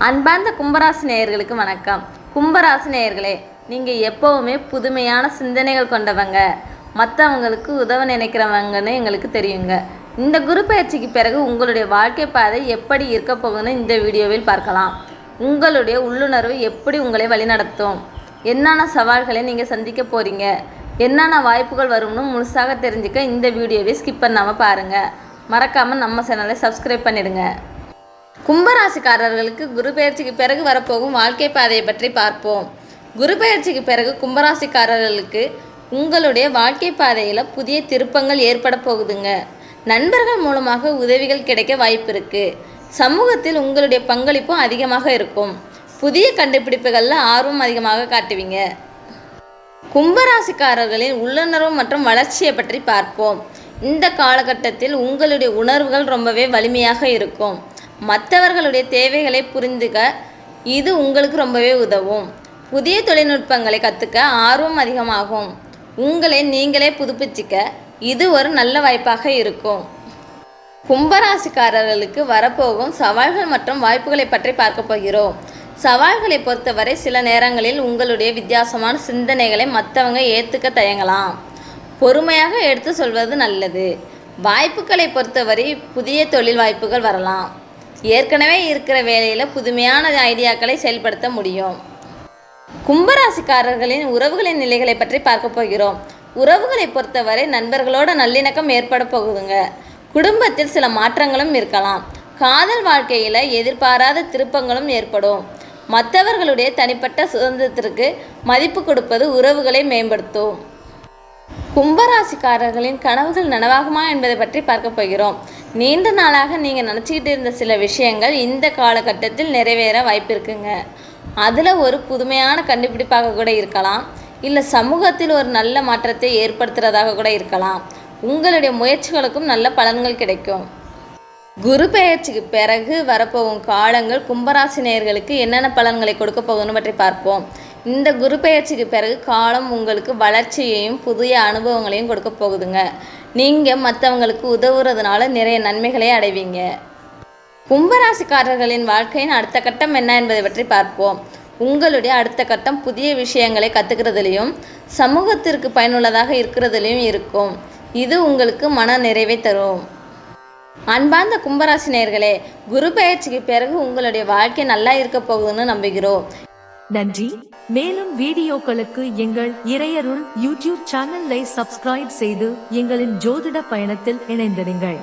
அன்பார்ந்த கும்பராசி நேயர்களுக்கு வணக்கம். கும்பராசி நேயர்களே, நீங்கள் எப்போவுமே புதுமையான சிந்தனைகள் கொண்டவங்க, மற்றவங்களுக்கு உதவ நினைக்கிறவங்கன்னு எங்களுக்கு தெரியுங்க. இந்த குரு பயிற்சிக்கு பிறகு உங்களுடைய வாழ்க்கை பாதை எப்படி இருக்க போகுதுன்னு இந்த வீடியோவில் பார்க்கலாம். உங்களுடைய உள்ளுணர்வு எப்படி உங்களை வழிநடத்தும், என்னென்ன சவால்களை நீங்கள் சந்திக்க போகிறீங்க, என்னென்ன வாய்ப்புகள் வரும்னு முழுசாக தெரிஞ்சுக்க இந்த வீடியோவை ஸ்கிப் பண்ணாமல் பாருங்கள். மறக்காமல் நம்ம சேனலை சப்ஸ்கிரைப் பண்ணிடுங்க. கும்பராசிக்காரர்களுக்கு குரு பயிற்சிக்கு பிறகு வரப்போகும் வாழ்க்கை பாதையை பற்றி பார்ப்போம். குரு பயிற்சிக்கு பிறகு கும்பராசிக்காரர்களுக்கு உங்களுடைய வாழ்க்கை பாதையில் புதிய திருப்பங்கள் ஏற்பட போகுதுங்க. நண்பர்கள் மூலமாக உதவிகள் கிடைக்க வாய்ப்பு இருக்குது. சமூகத்தில் உங்களுடைய பங்களிப்பும் அதிகமாக இருக்கும். புதிய கண்டுபிடிப்புகளில் ஆர்வம் அதிகமாக காட்டுவீங்க. கும்பராசிக்காரர்களின் உள்ளுணர்வு மற்றும் வளர்ச்சியை பற்றி பார்ப்போம். இந்த காலகட்டத்தில் உங்களுடைய உணர்வுகள் ரொம்பவே வலிமையாக இருக்கும். மற்றவர்களுடைய தேவைகளை புரிந்துக்க இது உங்களுக்கு ரொம்பவே உதவும். புதிய தொழில்நுட்பங்களை கற்றுக்க ஆர்வம் அதிகமாகும். உங்களை நீங்களே புதுப்பிச்சிக்க இது ஒரு நல்ல வாய்ப்பாக இருக்கும். கும்பராசிக்காரர்களுக்கு வரப்போகும் சவால்கள் மற்றும் வாய்ப்புகளை பற்றி பார்க்க போகிறோம். சவால்களை பொறுத்தவரை சில நேரங்களில் உங்களுடைய வித்தியாசமான சிந்தனைகளை மற்றவங்க ஏற்றுக்க தயங்கலாம். பொறுமையாக எடுத்து சொல்வது நல்லது. வாய்ப்புகளை பொறுத்தவரை புதிய தொழில் வாய்ப்புகள் வரலாம். ஏற்கனவே இருக்கிற வேலையில் புதுமையான ஐடியாக்களை செயல்படுத்த முடியும். கும்பராசிக்காரர்களின் உறவுகளின் நிலைகளை பற்றி பார்க்க போகிறோம். உறவுகளை பொறுத்தவரை நண்பர்களோட நல்லிணக்கம் ஏற்பட போகுதுங்க. குடும்பத்தில் சில மாற்றங்களும் இருக்கலாம். காதல் வாழ்க்கையில் எதிர்பாராத திருப்பங்களும் ஏற்படும். மற்றவர்களுடைய தனிப்பட்ட சுதந்திரத்திற்கு மதிப்பு கொடுப்பது உறவுகளை மேம்படுத்தும். கும்பராசிக்காரர்களின் கனவுகள் நனவாகுமா என்பதை பற்றி பார்க்க போகிறோம். நீண்ட நாளாக நீங்கள் நினச்சிக்கிட்டு இருந்த சில விஷயங்கள் இந்த காலகட்டத்தில் நிறைவேற வாய்ப்பு இருக்குங்க. அதில் ஒரு புதுமையான கண்டுபிடிப்பாக கூட இருக்கலாம், இல்லை சமூகத்தில் ஒரு நல்ல மாற்றத்தை ஏற்படுத்துகிறதாக கூட இருக்கலாம். உங்களுடைய முயற்சிகளுக்கும் நல்ல பலன்கள் கிடைக்கும். குரு பெயர்ச்சிக்கு பிறகு வரப்போகும் காலங்கள் கும்பராசி நேயர்களுக்கு என்னென்ன பலன்களை கொடுக்க போகுதுன்னு பற்றி பார்ப்போம். இந்த குரு பெயர்ச்சிக்கு பிறகு காலம் உங்களுக்கு வளர்ச்சியையும் புதிய அனுபவங்களையும் கொடுக்க போகுதுங்க. நீங்கள் மற்றவங்களுக்கு உதவுறதுனால நிறைய நன்மைகளை அடைவீங்க. கும்பராசிக்காரர்களின் வாழ்க்கையின் அடுத்த கட்டம் என்ன என்பதை பற்றி பார்ப்போம். உங்களுடைய அடுத்த கட்டம் புதிய விஷயங்களை கற்றுக்கிறதுலையும் சமூகத்திற்கு பயனுள்ளதாக இருக்கிறதுலையும் இருக்கும். இது உங்களுக்கு மன நிறைவை தரும். அன்பார்ந்த கும்பராசி நேயர்களே, குரு பெயர்ச்சிக்கு பிறகு உங்களுடைய வாழ்க்கை நல்லா இருக்க போகுதுன்னு நம்புகிறோம். நன்றி. மேலும் வீடியோக்களுக்கு எங்கள் இறையருள் யூடியூப் சேனலை சப்ஸ்கிரைப் செய்து எங்களின் ஜோதிட பயணத்தில் இணைந்திருங்கள்.